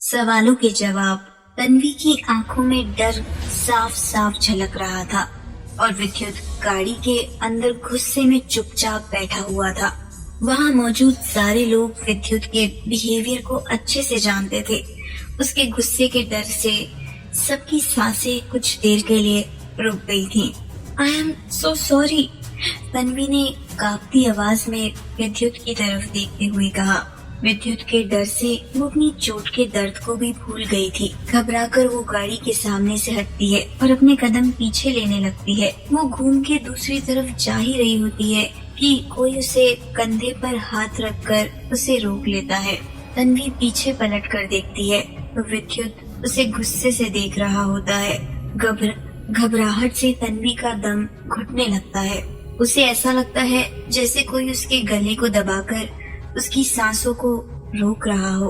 सवालों के जवाब। तन्वी की आंखों में डर साफ साफ झलक रहा था और विद्युत गाड़ी के अंदर गुस्से में चुपचाप बैठा हुआ था। वहाँ मौजूद सारे लोग विद्युत के बिहेवियर को अच्छे से जानते थे। उसके गुस्से के डर से सबकी सांसें कुछ देर के लिए रुक गई थी। I am so sorry, Tanvi ने कांपती आवाज में विद्युत की तरफ देखते हुए कहा। विद्युत के डर से वो अपनी चोट के दर्द को भी भूल गई थी। घबराकर वो गाड़ी के सामने से हटती है और अपने कदम पीछे लेने लगती है। वो घूम के दूसरी तरफ जा ही रही होती है कि कोई उसे कंधे पर हाथ रखकर उसे रोक लेता है। तन्वी पीछे पलट कर देखती है तो विद्युत उसे गुस्से से देख रहा होता है। घबराहट से तन्वी का दम घुटने लगता है। उसे ऐसा लगता है जैसे कोई उसके गले को दबाकर उसकी सांसों को रोक रहा हो।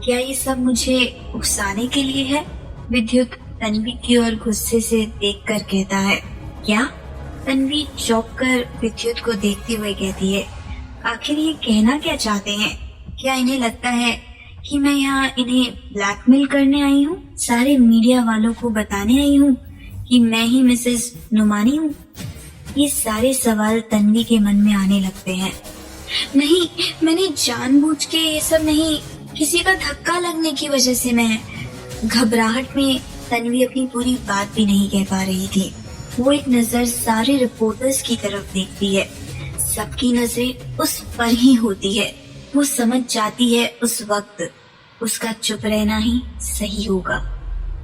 क्या ये सब मुझे उकसाने के लिए है? विद्युत तन्वी की ओर गुस्से से देखकर कहता है। क्या? तन्वी चौंक कर विद्युत को देखते हुए कहती है, आखिर ये कहना क्या चाहते हैं? क्या इन्हें लगता है कि मैं यहाँ इन्हें ब्लैकमेल करने आई हूँ? सारे मीडिया वालों को बताने आई हूँ कि मैं ही मिसेस नुमानी हूँ? ये सारे सवाल तन्वी के मन में आने लगते हैं। नहीं, मैंने जानबूझ के ये सब नहीं, किसी का धक्का लगने की वजह से मैं। घबराहट में तन्वी अपनी पूरी बात भी नहीं कह पा रही थी। वो एक नजर सारे रिपोर्टर्स की तरफ देखती है। सबकी नजरें उस पर ही होती है। वो समझ जाती है उस वक्त उसका चुप रहना ही सही होगा।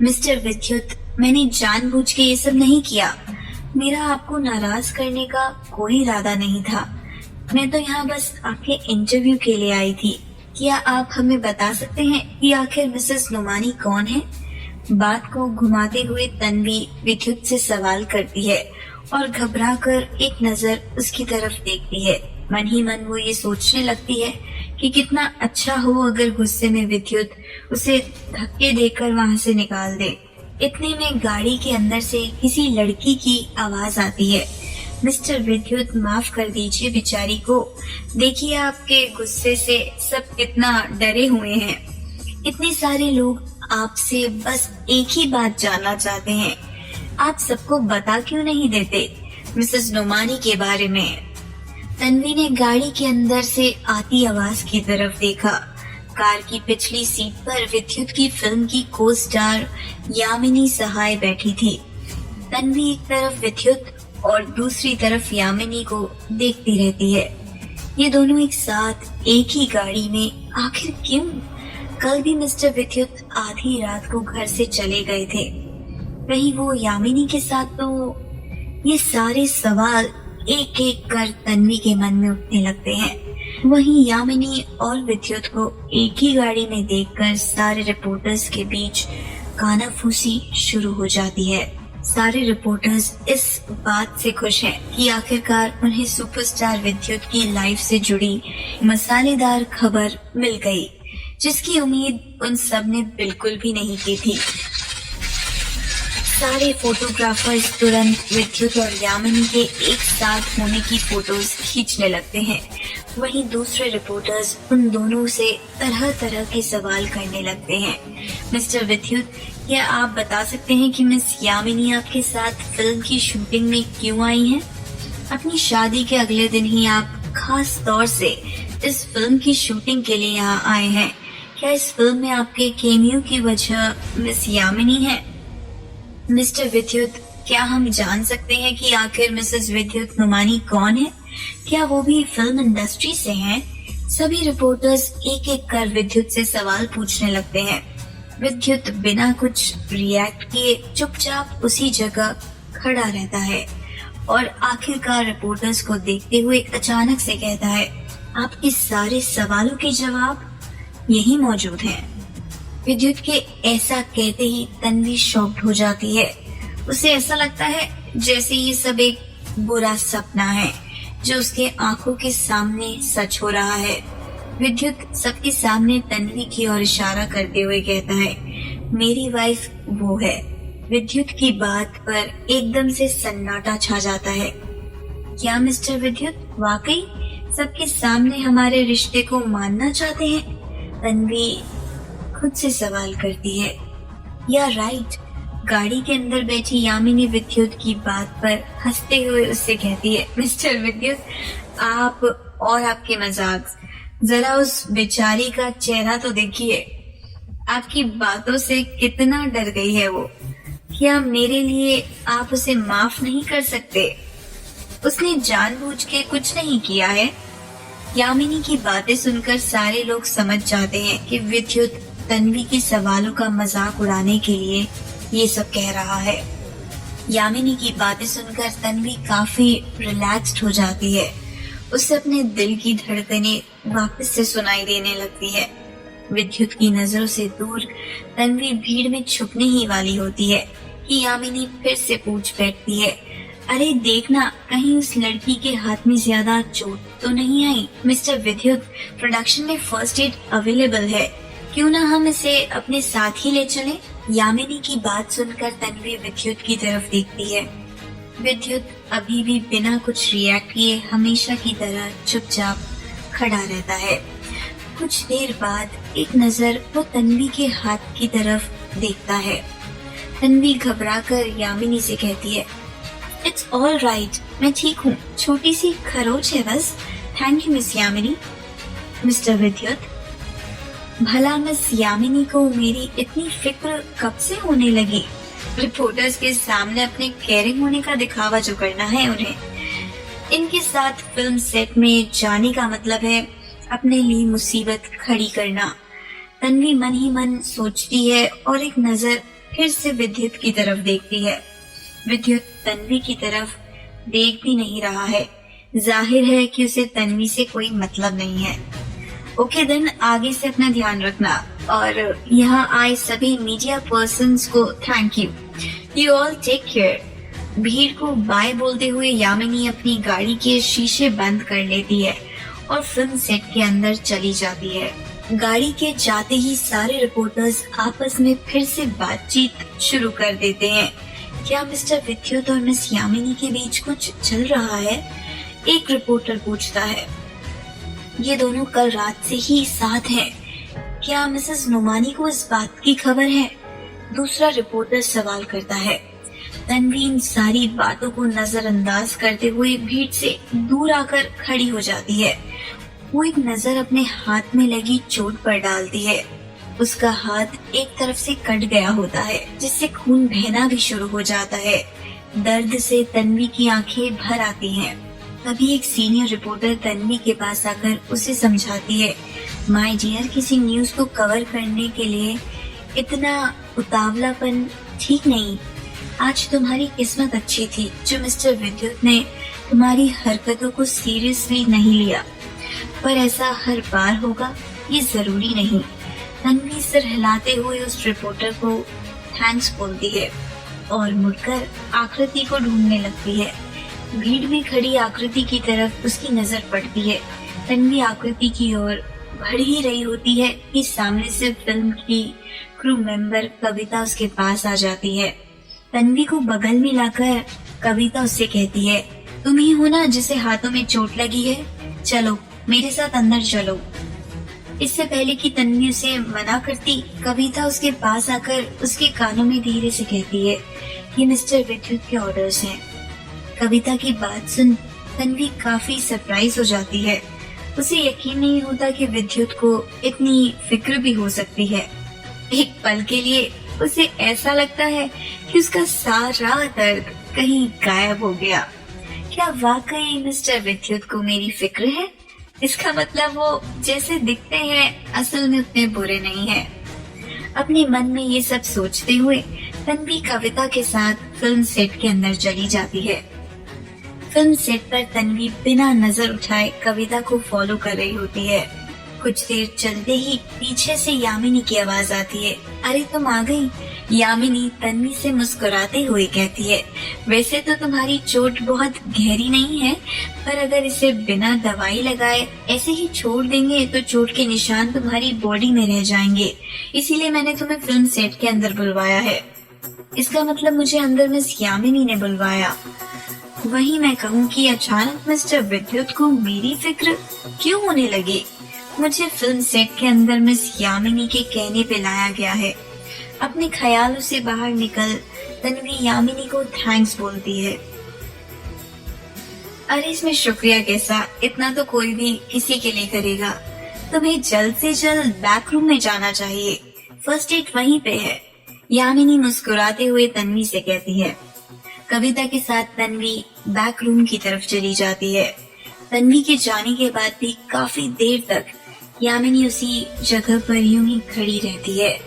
मिस्टर विद्युत, मैंने जानबूझ के ये सब नहीं किया। मेरा आपको नाराज करने का कोई इरादा नहीं था। मैं तो यहाँ बस आपके इंटरव्यू के लिए आई थी। क्या आप हमें बता सकते हैं कि आखिर मिसेस नुमानी कौन है? बात को घुमाते हुए तन्वी विद्युत से सवाल करती है और घबराकर एक नजर उसकी तरफ देखती है। मन ही मन वो ये सोचने लगती है कि कितना अच्छा हो अगर गुस्से में विद्युत उसे धक्के देकर वहाँ से निकाल दे। इतने में गाड़ी के अंदर से किसी लड़की की आवाज आती है। मिस्टर विद्युत, माफ कर दीजिए बेचारी को। देखिए आपके गुस्से से सब कितना डरे हुए हैं। इतने सारे लोग आपसे बस एक ही बात जानना चाहते हैं। आप सबको बता क्यों नहीं देते मिसेस नुमानी के बारे में? तन्वी ने गाड़ी के अंदर से आती आवाज की तरफ देखा। कार की पिछली सीट पर विद्युत की फिल्म की को स्टार यामिनी सहाय बैठी थी। तन्वी एक तरफ विद्युत और दूसरी तरफ यामिनी को देखती रहती है। ये दोनों एक साथ एक ही गाड़ी में आखिर क्यों? कल भी मिस्टर विद्युत आधी रात को घर से चले गए थे। कहीं वो यामिनी के साथ तो? ये सारे सवाल एक एक कर तन्वी के मन में उठने लगते हैं। वहीं यामिनी और विद्युत को एक ही गाड़ी में देखकर सारे रिपोर्टर्स के बीच कानाफूसी शुरू हो जाती है। सारे रिपोर्टर्स इस बात से खुश हैं कि आखिरकार उन्हें सुपरस्टार विद्युत की लाइफ से जुड़ी मसालेदार खबर मिल गई, जिसकी उम्मीद उन सब ने बिल्कुल भी नहीं की थी। सारे फोटोग्राफर्स तुरंत विद्युत और यामिनी के एक साथ होने की फोटोज खींचने लगते हैं। वहीं दूसरे रिपोर्टर्स उन दोनों से तरह तरह के सवाल करने लगते हैं। मिस्टर विद्युत, क्या आप बता सकते हैं कि मिस यामिनी आपके साथ फिल्म की शूटिंग में क्यों आई हैं? अपनी शादी के अगले दिन ही आप खास तौर से इस फिल्म की शूटिंग के लिए यहाँ आए हैं। क्या इस फिल्म में आपके केमियो की वजह मिस यामिनी है? मिस्टर विद्युत, क्या हम जान सकते हैं कि आखिर मिसेस विद्युत नुमानी कौन है? क्या वो भी फिल्म इंडस्ट्री से हैं? सभी रिपोर्टर्स एक एक कर विद्युत से सवाल पूछने लगते हैं। विद्युत बिना कुछ रिएक्ट किए चुपचाप उसी जगह खड़ा रहता है और आखिरकार रिपोर्टर्स को देखते हुए अचानक से कहता है, आपके सारे सवालों के जवाब यही मौजूद हैं। विद्युत के ऐसा कहते ही तन्वी शॉक्ड हो जाती है। उसे ऐसा लगता है जैसे ये सब एक बुरा सपना है जो उसके आंखों के सामने सच हो रहा है। विद्युत सबके सामने तन्वी की ओर इशारा करते हुए कहता है, मेरी वाइफ वो है। विद्युत की बात पर एकदम से सन्नाटा छा जाता है। क्या मिस्टर विद्युत वाकई सबके सामने हमारे रिश्ते को मानना चाहते हैं? तन्वी खुद से सवाल करती है। या राइट। गाड़ी के अंदर बैठी यामिनी विद्युत की बात पर हंसते हुए उससे कहती है, मिस्टर विद्युत, आप और आपके मजाक, जरा उस बेचारी का चेहरा तो देखिए। आपकी बातों से कितना डर गई है वो। क्या मेरे लिए आप उसे माफ नहीं कर सकते? उसने जानबूझ के कुछ नहीं किया है। यामिनी की बातें सुनकर सारे लोग समझ जाते हैं कि विद्युत तन्वी के सवालों का मजाक उड़ाने के लिए ये सब कह रहा है। यामिनी की बातें सुनकर तन्वी काफी रिलैक्स्ड हो जाती है। उसे अपने दिल की धड़कनें वापस से सुनाई देने लगती है। विद्युत की नजरों से दूर तन्वी भीड़ में छुपने ही वाली होती है कि यामिनी फिर से पूछ बैठती है, अरे देखना, कहीं उस लड़की के हाथ में ज्यादा चोट तो नहीं आई? मिस्टर विद्युत, प्रोडक्शन में फर्स्ट एड अवेलेबल है, क्यों ना हम इसे अपने साथ ही ले चलें? यामिनी की बात सुनकर तन्वी विद्युत की तरफ देखती है। विद्युत अभी भी बिना कुछ रिएक्ट किए हमेशा की तरह चुपचाप खड़ा रहता है। कुछ देर बाद एक नजर वो तन्वी के हाथ की तरफ देखता है। तन्वी घबराकर यामिनी से कहती है, इट्स ऑल राइट, मैं ठीक हूँ, छोटी सी खरोच है बस। Thank you miss Yamini. Mister विद्युत, भला मिस यामिनी को मेरी इतनी फिक्र कब से होने लगी? रिपोर्टर्स के सामने अपने केयरिंग होने का दिखावा जो करना है उन्हें। इनके साथ फिल्म सेट में जाने का मतलब है अपने लिए मुसीबत खड़ी करना। तन्वी मन ही मन सोचती है और एक नजर फिर से विद्युत की तरफ देखती है। विद्युत तन्वी की तरफ देख भी नहीं रहा है। जाहिर है कि उसे तन्वी से कोई मतलब नहीं है। ओके देन, आगे से अपना ध्यान रखना, और यहाँ आए सभी मीडिया पर्सन्स को thank you. You all take care. भीड़ को बाय बोलते हुए यामिनी अपनी गाड़ी के शीशे बंद कर लेती है और फिल्म सेट के अंदर चली जाती है। गाड़ी के जाते ही सारे रिपोर्टर्स आपस में फिर से बातचीत शुरू कर देते हैं। क्या मिस्टर विद्युत और मिस यामिनी के बीच कुछ चल रहा है? एक रिपोर्टर पूछता है। ये दोनों कल रात से ही साथ हैं। क्या मिसेस नुमानी को इस बात की खबर है? दूसरा रिपोर्टर सवाल करता है। तन्वी इन सारी बातों को नजरअंदाज करते हुए भीड़ से दूर आकर खड़ी हो जाती है। वो एक नजर अपने हाथ में लगी चोट पर डालती है। उसका हाथ एक तरफ से कट गया होता है, जिससे खून बहना भी शुरू हो जाता है। दर्द से तन्वी की आंखें भर आती हैं। तभी एक सीनियर रिपोर्टर तन्वी के पास आकर उसे समझाती है, माय डियर, किसी न्यूज को कवर करने के लिए इतना उतावलापन ठीक नहीं। आज तुम्हारी किस्मत अच्छी थी जो मिस्टर विद्युत ने तुम्हारी हरकतों को सीरियसली नहीं लिया, पर ऐसा हर बार होगा ये जरूरी नहीं। तन्वी सिर हिलाते हुए उस रिपोर्टर को थैंक्स बोलती है और मुड़कर आकृति को ढूंढने लगती है। भीड़ में खड़ी आकृति की तरफ उसकी नजर पड़ती है। तन्वी आकृति की ओर बढ़ ही रही होती है कि सामने से फिल्म की क्रू मेंबर कविता उसके पास आ जाती है। तन्वी को बगल में लाकर कविता उससे कहती है, तुम ही हो ना जिसे हाथों में चोट लगी है? चलो मेरे साथ अंदर चलो। इससे पहले कि तन्वी उसे मना करती, कविता उसके पास आकर उसके कानों में धीरे से कहती है, ये मिस्टर विद्युत के ऑर्डर्स हैं। कविता की बात सुन तन्वी काफी सरप्राइज हो जाती है। उसे यकीन नहीं होता कि विद्युत को इतनी फिक्र भी हो सकती है। एक पल के लिए उसे ऐसा लगता है कि उसका सारा दर्द कहीं गायब हो गया। क्या वाकई मिस्टर विद्युत को मेरी फिक्र है? इसका मतलब वो जैसे दिखते हैं असल में उतने बुरे नहीं हैं। अपने मन में ये सब सोचते हुए तन्वी कविता के साथ फिल्म सेट के अंदर चली जाती है। फिल्म सेट पर तन्वी बिना नजर उठाए कविता को फॉलो कर रही होती है। कुछ देर चलते ही पीछे से यामिनी की आवाज आती है, अरे तुम आ गई। यामिनी तन्वी से मुस्कुराते हुए कहती है, वैसे तो तुम्हारी चोट बहुत गहरी नहीं है, पर अगर इसे बिना दवाई लगाए ऐसे ही छोड़ देंगे तो चोट के निशान तुम्हारी बॉडी में रह जाएंगे। इसीलिए मैंने तुम्हें फिल्म सेट के अंदर बुलवाया है। इसका मतलब मुझे अंदर मिस यामिनी ने बुलवाया। वही मैं कहूँ कि अचानक मिस्टर विद्युत को मेरी फिक्र क्यों होने लगी? मुझे फिल्म सेट के अंदर मिस यामिनी के कहने पे लाया गया है। अपने ख्यालों से बाहर निकल तन्वी यामिनी को थैंक्स बोलती है। अरे इसमें शुक्रिया कैसा, इतना तो कोई भी किसी के लिए करेगा। तुम्हें जल्द से जल्द बैक रूम में जाना चाहिए, फर्स्ट एड वहीं पे है, यामिनी मुस्कुराते हुए तन्वी से कहती है। कविता के साथ तन्वी बैक रूम की तरफ चली जाती है। तन्वी के जाने के बाद भी काफी देर तक यामिनी उसी जगह पर यूं ही खड़ी रहती है।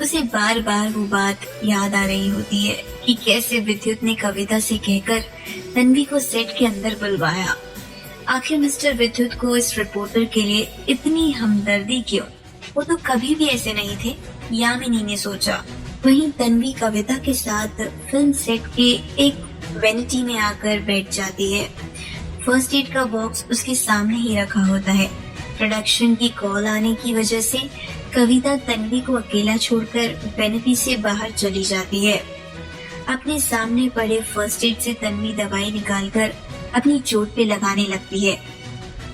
उसे बार बार वो बात याद आ रही होती है कि कैसे विद्युत ने कविता से कहकर तन्वी को सेट के अंदर बुलवाया। आखिर मिस्टर विद्युत को इस रिपोर्टर के लिए इतनी हमदर्दी क्यों? वो तो कभी भी ऐसे नहीं थे, यामिनी ने सोचा। वहीं तन्वी कविता के साथ फिल्म सेट के एक वेनिटी में आकर बैठ जाती है। फर्स्ट एड का बॉक्स उसके सामने ही रखा होता है। प्रोडक्शन की कॉल आने की वजह से कविता तन्वी को अकेला छोड़कर वेनिटी से बाहर चली जाती है। अपने सामने पड़े फर्स्ट एड से तन्वी दवाई निकालकर अपनी चोट पे लगाने लगती है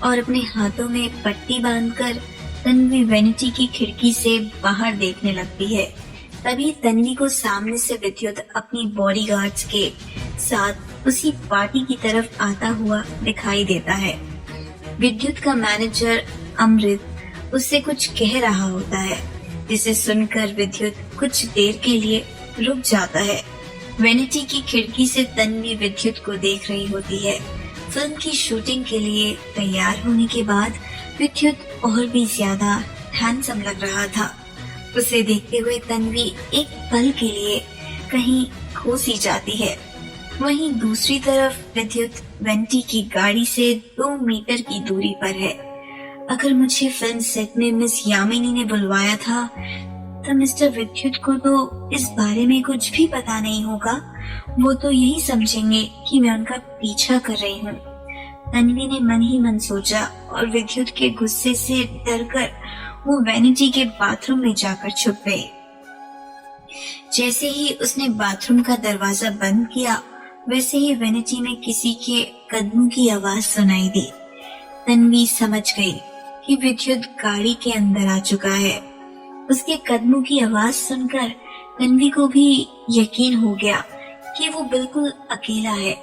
और अपने हाथों में पट्टी बांधकर तन्वी वेनिटी की खिड़की से बाहर देखने लगती है। तभी तन्वी को सामने से विद्युत अपनी बॉडीगार्ड्स के साथ उसी पार्टी की तरफ आता हुआ दिखाई देता है। विद्युत का मैनेजर अमृत उससे कुछ कह रहा होता है, जिसे सुनकर विद्युत कुछ देर के लिए रुक जाता है। वेनिटी की खिड़की से तन्वी विद्युत को देख रही होती है। फिल्म की शूटिंग के लिए तैयार होने के बाद विद्युत और भी ज्यादा हैंडसम लग रहा था। उसे देखते हुए तन्वी एक पल के लिए कहीं खो सी जाती है। वहीं दूसरी तरफ विद्युत वेनिटी की गाड़ी से 2 मीटर की दूरी पर है। अगर मुझे फिल्म सेट में मिस यामिनी ने बुलवाया था तो मिस्टर विद्युत को तो इस बारे में कुछ भी पता नहीं होगा। वो तो यही समझेंगे कि मैं उनका पीछा कर रही हूँ। तन्वी ने मन ही मन सोचा और विद्युत के गुस्से से डरकर वो वेनिटी के बाथरूम में जाकर छुप गई। जैसे ही उसने बाथरूम का दरवाजा बंद किया, वैसे ही वेनिटी में किसी के कदमों की आवाज सुनाई दी। तन्वी समझ गई कि विद्युत गाड़ी के अंदर आ चुका है। उसके कदमों की आवाज सुनकर तन्वी को भी यकीन हो गया कि वो बिल्कुल अकेला है।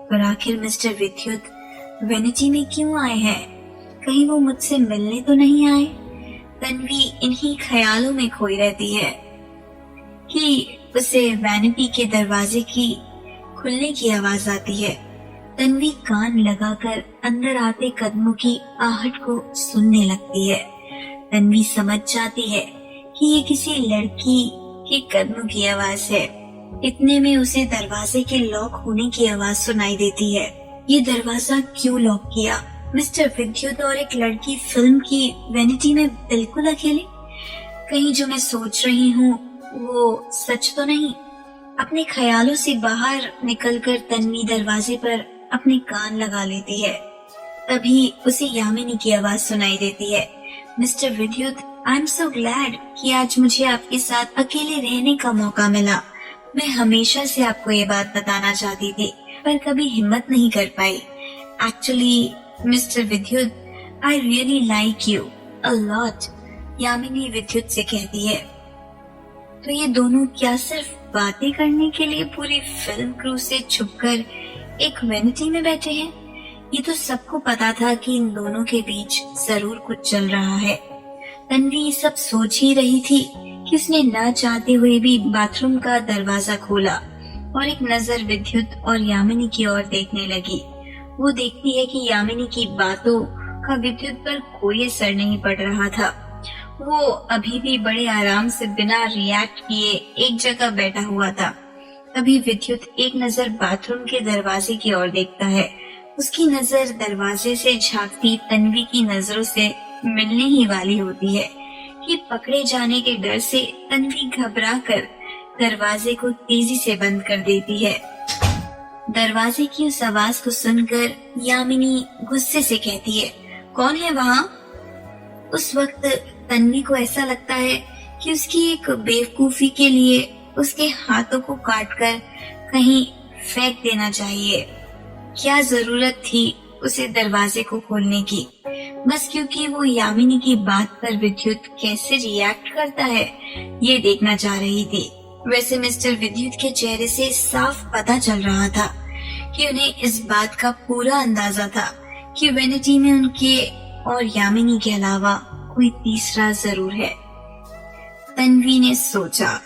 पर आखिर मिस्टर विद्युत वेनिटी में क्यों आए हैं? कहीं वो मुझसे मिलने तो नहीं आए? तन्वी इन्हीं ख्यालों में खोई रहती है कि उसे वैनिटी के दरवाजे की खुलने की आवाज आती है। तन्वी कान लगाकर अंदर आते कदमों की आहट को सुनने लगती है। तन्वी समझ जाती है कि ये किसी लड़की के कदमों की आवाज है। इतने में उसे दरवाजे के लॉक होने की आवाज सुनाई देती है। ये दरवाजा क्यों लॉक किया? मिस्टर विद्युत और एक लड़की फिल्म की वेनिटी में बिल्कुल अकेले? कहीं जो मैं सोच रही हूँ वो सच तो नहीं? अपने ख्यालों से बाहर निकलकर तन्वी दरवाजे पर अपने कान लगा लेती है। तभी उसे यामिनी की आवाज सुनाई देती है। मिस्टर विद्युत, आई एम सो ग्लैड कि आज मुझे आपके साथ अकेले रहने का मौका मिला। मैं हमेशा से आपको ये बात बताना चाहती थी, पर कभी हिम्मत नहीं कर पाई। एक्चुअली मिस्टर विद्युत, I really like you a lot, Yamini विद्युत से कहती है। तो ये दोनों क्या सिर्फ बातें करने के लिए पूरी फिल्म क्रू से छुपकर एक वेनिटी में बैठे हैं? ये तो सबको पता था कि इन दोनों के बीच जरूर कुछ चल रहा है। तन्वी ये सब सोच ही रही थी कि उसने ना चाहते हुए भी बाथरूम का दरवाजा खोला और एक नजर विद्युत और यामिनी की ओर देखने लगी। वो देखती है कि यामिनी की बातों का विद्युत पर कोई असर नहीं पड़ रहा था। वो अभी भी बड़े आराम से बिना रिएक्ट किए एक जगह बैठा हुआ था। तभी विद्युत एक नजर बाथरूम के दरवाजे की ओर देखता है। उसकी नजर दरवाजे से झांकती तन्वी की नजरों से मिलने ही वाली होती है कि पकड़े जाने के डर से तन्वी घबराकर दरवाजे को तेजी से बंद कर देती है। दरवाजे की उस आवाज को सुनकर यामिनी गुस्से से कहती है, कौन है वहाँ? उस वक्त तन्वी को ऐसा लगता है कि उसकी एक बेवकूफी के लिए उसके हाथों को काटकर कहीं फेंक देना चाहिए। क्या जरूरत थी उसे दरवाजे को खोलने की? बस क्योंकि वो यामिनी की बात पर विद्युत कैसे रिएक्ट करता है ये देखना चाह रही थी। वैसे मिस्टर विद्युत के चेहरे से साफ पता चल रहा था कि उन्हें इस बात का पूरा अंदाजा था कि वेनिटी में उनके और यामिनी के अलावा कोई तीसरा जरूर है। तन्वी ने सोचा।